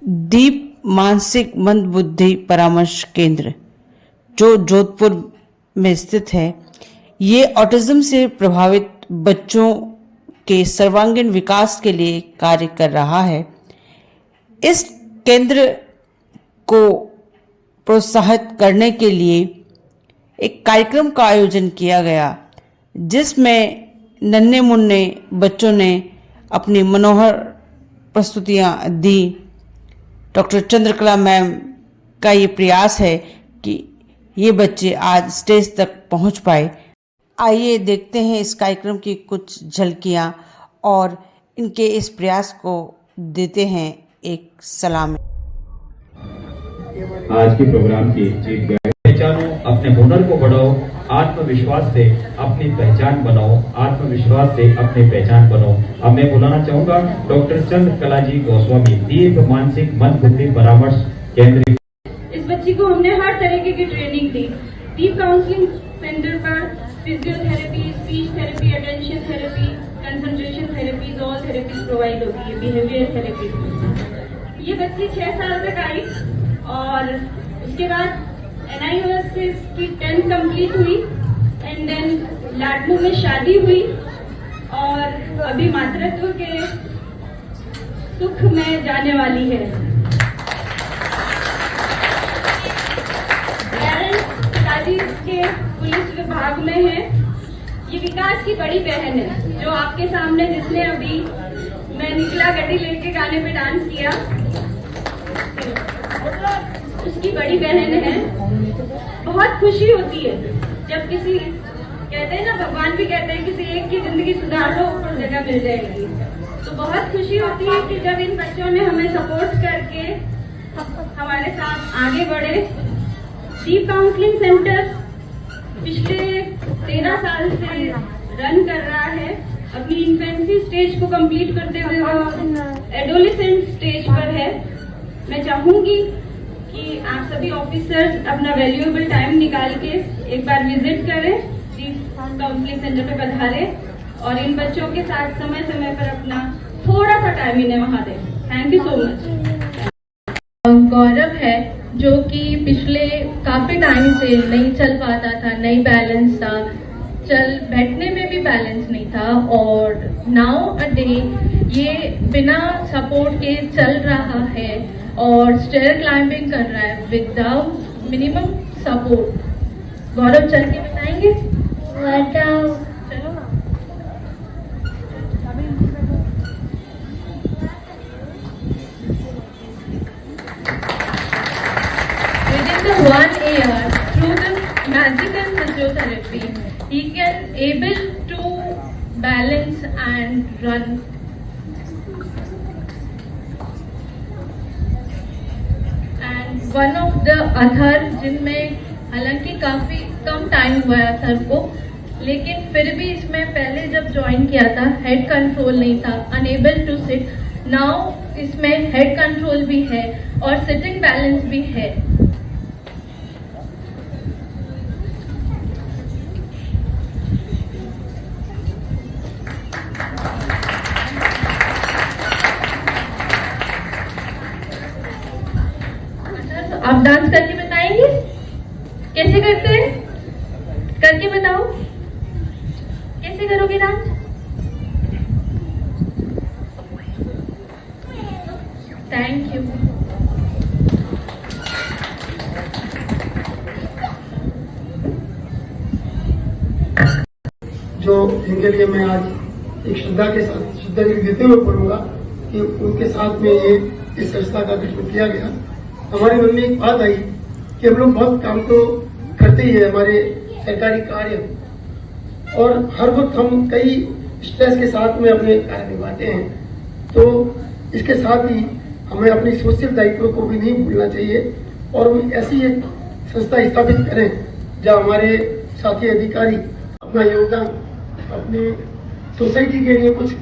दीप मानसिक मंदबुद्धि परामर्श केंद्र जो जोधपुर में स्थित है, ये ऑटिज्म से प्रभावित बच्चों के सर्वांगीण विकास के लिए कार्य कर रहा है। इस केंद्र को प्रोत्साहित करने के लिए एक कार्यक्रम का आयोजन किया गया, जिसमें नन्हे मुन्ने बच्चों ने अपनी मनोहर प्रस्तुतियां दी। डॉक्टर चंद्रकला मैम का ये प्रयास है कि ये बच्चे आज स्टेज तक पहुंच पाए। आइए देखते हैं इस कार्यक्रम की कुछ झलकियां और इनके इस प्रयास को देते हैं एक सलामी। आज के प्रोग्राम की चीफ गेस्ट, पहचानो, अपने हुनर को बढ़ाओ, आत्मविश्वास से अपनी पहचान बनाओ, आत्मविश्वास से अपनी पहचान बनाओ। अब मैं बुलाना चाहूंगा डॉक्टर चंद्रकला जी गोस्वामी, दीप मानसिक मंदबुद्धि परामर्श केंद्र। इस बच्ची को हमने हर तरीके की ट्रेनिंग दी। दीप काउंसलिंग सेंटर पर physiotherapy, speech therapy, attention therapy, concentration therapies, all therapies provide होती है, बिहेवियर थेरेपी। ये बच्ची 6 साल तक आई और उसके बाद NIOS से इसकी 10th कंप्लीट हुई एंड देन लाडनू में शादी हुई और अभी मातृत्व के सुख में जाने वाली है। पिताजी के पुलिस विभाग में है। ये विकास की बड़ी बहन है, जो आपके सामने जिसने अभी मैं निकला गड्डी लेके गाने पे डांस किया, उसकी बड़ी बहन है। बहुत खुशी होती है जब किसी, कहते हैं ना, भगवान भी कहते हैं किसी एक की जिंदगी सुधार दो, ऊपर जगह मिल जाएगी। तो बहुत खुशी होती है कि जब इन बच्चों ने हमें सपोर्ट करके हमारे साथ आगे बढ़े। दीप काउंसलिंग सेंटर पिछले 13 साल से रन कर रहा है। अपनी इन्फेंसी स्टेज को कंप्लीट करते हुए वो एडोलेसेंट स्टेज पर है। मैं चाहूंगी कि आप सभी ऑफिसर्स अपना वैल्यूएबल टाइम निकाल के एक बार विजिट करें, दीप काउंसलिंग सेंटर पे पधारें और इन बच्चों के साथ समय समय पर अपना थोड़ा सा टाइम इन्हें वहां दें। Thank you so much. Gaurav है, जो कि पिछले काफी टाइम से नहीं चल पाता था, नहीं बैलेंस था, बैठने में भी बैलेंस नहीं था, और नाउ अ डे ये बिना सपोर्ट के चल रहा है और स्टेयर क्लाइंबिंग कर रहा है विदाउट मिनिमम सपोर्ट। गौरव चल के बताएंगे। चलो ना। Within the 1 year, through the magical physiotherapy, he can able to balance and run. And one of the Athar, जिनमें हालांकि काफी कम टाइम हुआ है अथर को, लेकिन फिर भी इसमें पहले जब ज्वाइन किया था हेड कंट्रोल नहीं था, अनेबल टू सिट। नाउ इसमें हेड कंट्रोल भी है और सिटिंग बैलेंस भी है। आप डांस करके बताएंगे? कैसे करते हैं? करके बताओ, कैसे करोगे डांस? Thank you. जो जिनके लिए मैं आज एक श्रद्धांजलि देते हुए बोलूंगा कि उनके साथ में ये इस संस्था का गठन किया गया। हमारे मन में एक बात आई कि हम लोग बहुत काम तो करते ही है, हमारे सरकारी कार्य, और हर वक्त हम कई स्ट्रेस के साथ में अपने कार्य निभाते हैं। तो इसके साथ ही हमें अपनी सोशल दायित्व को भी नहीं भूलना चाहिए और हम ऐसी एक संस्था स्थापित करें जहां हमारे साथी अधिकारी अपना योगदान अपनी सोसाइटी के लिए कुछ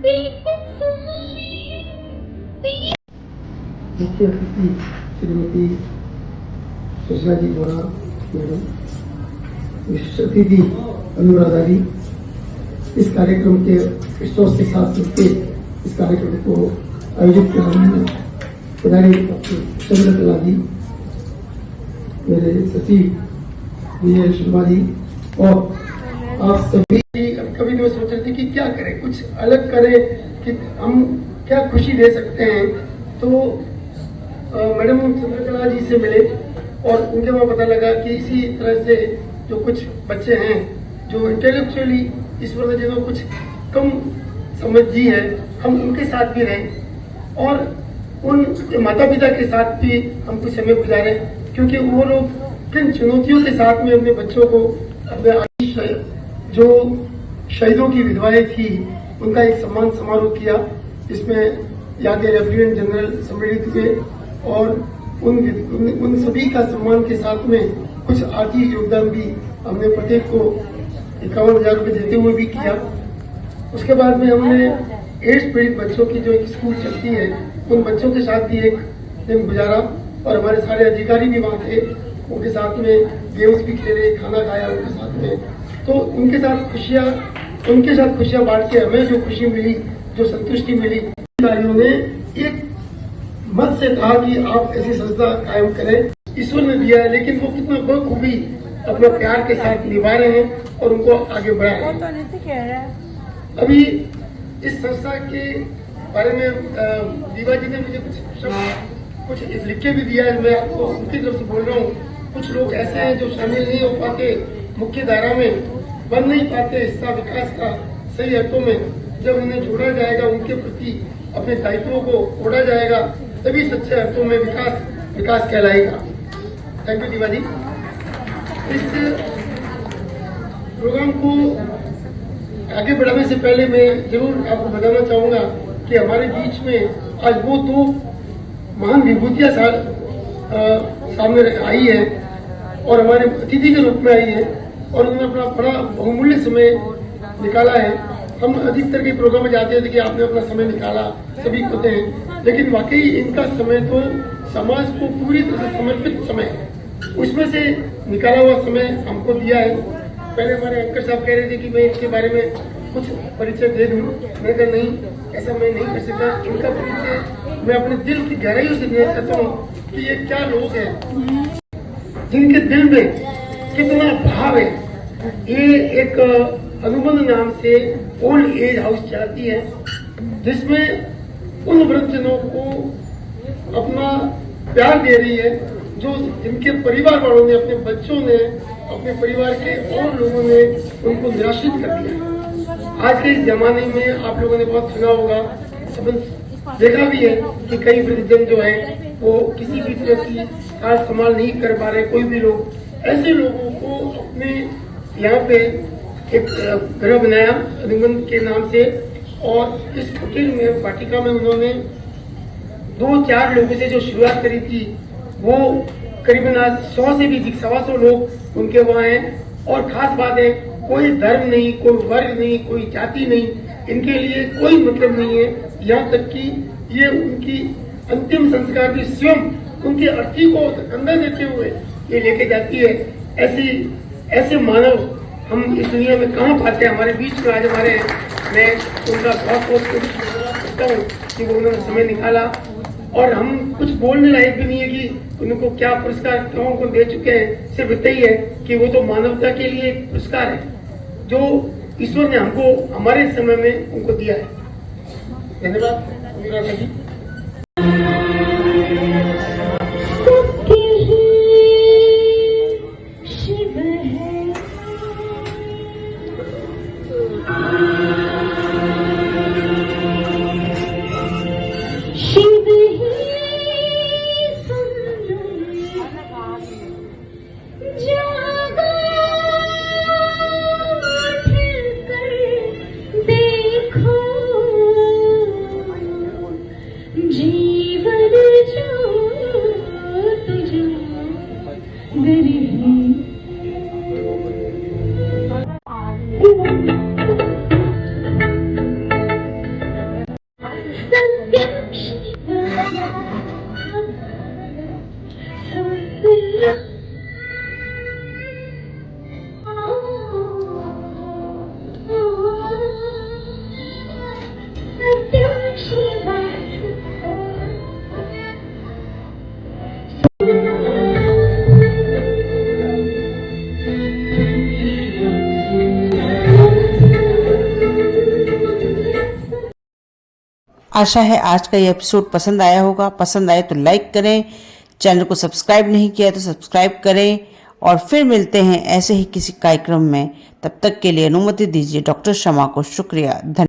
मुख्य अतिथि श्रीमती सुषमा जी बोरा मैडम, विशिष्ट अतिथि अनुराधा जी, इस कार्यक्रम के क्रिसमस के साथ मिलकर इस कार्यक्रम को आयोजित कराने में प्रधानी डॉक्टर चंद्रकला जी, मेरे सचिव विजय शर्मा जी और आप सभी। कभी तो सोच रहे थे कि क्या करें, कुछ अलग करें कि हम क्या खुशी दे सकते हैं। तो मैडम चंद्रकला जी से मिले और उनके वहां पता लगा कि इसी तरह से जो कुछ बच्चे हैं जो इंटेलेक्चुअली ईश्वर ने जिनको कुछ कम समझ दी है, हम उनके साथ भी रहें और उन माता पिता के साथ भी हम कुछ समय गुजारें, क्योंकि वो लोग किन चुनौतियों के साथ में अपने बच्चों को अपने जो शहीदों की विधवाएं थी उनका एक सम्मान समारोह किया, जिसमें यहाँ के लेफ्टिनेंट जनरल सम्मिलित हुए और उन सभी का सम्मान के साथ में कुछ आर्थिक योगदान भी हमने प्रत्येक को 51,000 रुपये देते हुए भी किया। उसके बाद में हमने एड्स पीड़ित बच्चों की जो एक स्कूल चलती है उन बच्चों के साथ भी एक दिन गुजारा और हमारे सारे अधिकारी भी वहाँ थे, उनके साथ में गेम्स भी खेले, खाना खाया उनके साथ में। तो उनके साथ खुशियां बांट के हमें जो खुशी मिली, जो संतुष्टि मिली, अधिकारियों ने एक मत से कहा कि आप ऐसी संस्था कायम करें, ईश्वर ने दिया है, लेकिन वो कितना बखूबी अपना प्यार के साथ निभा रहे हैं और उनको आगे बढ़ा रहे हैं। अभी इस संस्था के बारे में दीवा जी ने मुझे कुछ लिख के भी दिया है, मैं आपको उनकी तरफ से बोल रहा हूँ। कुछ लोग ऐसे हैं जो शामिल नहीं हो पाते, मुख्य धारा में बन नहीं पाते हिस्सा विकास का सही अर्थों में। जब उन्हें जोड़ा जाएगा, उनके प्रति अपने दायित्वों को ओढ़ा जाएगा, तभी सच्चे अर्थों में विकास कहलाएगा। थैंक यू दीवा जी। इस प्रोग्राम को आगे बढ़ाने से पहले मैं जरूर आपको बताना चाहूंगा कि हमारे बीच में आज वो दो महान विभूतियां सामने आई है और हमारे अतिथि के रूप में आई है और उन्होंने अपना बड़ा बहुमूल्य समय निकाला है। हम अधिकतर के प्रोग्राम में जाते थे कि आपने अपना समय निकाला, सभी होते हैं, लेकिन वाकई इनका समय तो समाज को पूरी तरह से समर्पित समय है। उसमें से निकाला हुआ समय हमको दिया है। पहले हमारे एंकर साहब कह रहे थे कि मैं इसके बारे में कुछ परिचय दे दूं, मैं कहा नहीं, ऐसा मैं नहीं कर सकता। इनका परिचय मैं अपने दिल की गहराइयों से देना चाहता हूँ कि ये क्या लोग हैं जिनके दिल में कितना भाव है। ये एक अनुबंध नाम से ओल्ड एज हाउस चलाती है, जिसमें उन वृद्धजनों को अपना प्यार दे रही है जो जिनके परिवार वालों ने, अपने बच्चों ने, अपने परिवार के और लोगों ने उनको निराशित कर दिया। आज के इस जमाने में आप लोगों ने बहुत सुना होगा, देखा भी है कि कई वृद्धजन जो है वो किसी भी तरह की साज संभाल नहीं कर पा रहे। कोई भी लोग, ऐसे लोगों को अपने यहाँ पे एक घर बनाया अनुबंध के नाम से और इस कुटीर में वाटिका में उन्होंने 2-4 लोगों से जो शुरुआत करी थी, वो करीबन आज 100 से भी 125 लोग उनके वहाँ हैं। और खास बात है, कोई धर्म नहीं, कोई वर्ग नहीं, कोई जाति नहीं, इनके लिए कोई मतलब नहीं है। यहाँ तक कि ये उनकी अंतिम संस्कार भी स्वयं उनकी अर्थी को अंदर देते हुए ये लेके जाती है। ऐसे मानव हम इस दुनिया में कहाँ पाते हैं? हमारे बीच में आज हमारे, मैं उनका बहुत करता हूँ कि वो उन्होंने समय निकाला। और हम कुछ बोलने लायक भी नहीं है कि उनको क्या पुरस्कार कौन को दे चुके हैं, सिर्फ इतना ही है कि वो तो मानवता के लिए एक पुरस्कार है जो ईश्वर ने हमको हमारे समय में उनको दिया है। धन्यवाद अनुराधा जी। आशा है आज का ये एपिसोड पसंद आया होगा। पसंद आए तो लाइक करें, चैनल को सब्सक्राइब नहीं किया तो सब्सक्राइब करें और फिर मिलते हैं ऐसे ही किसी कार्यक्रम में। तब तक के लिए अनुमति दीजिए डॉक्टर शमा को। शुक्रिया, धन्यवाद।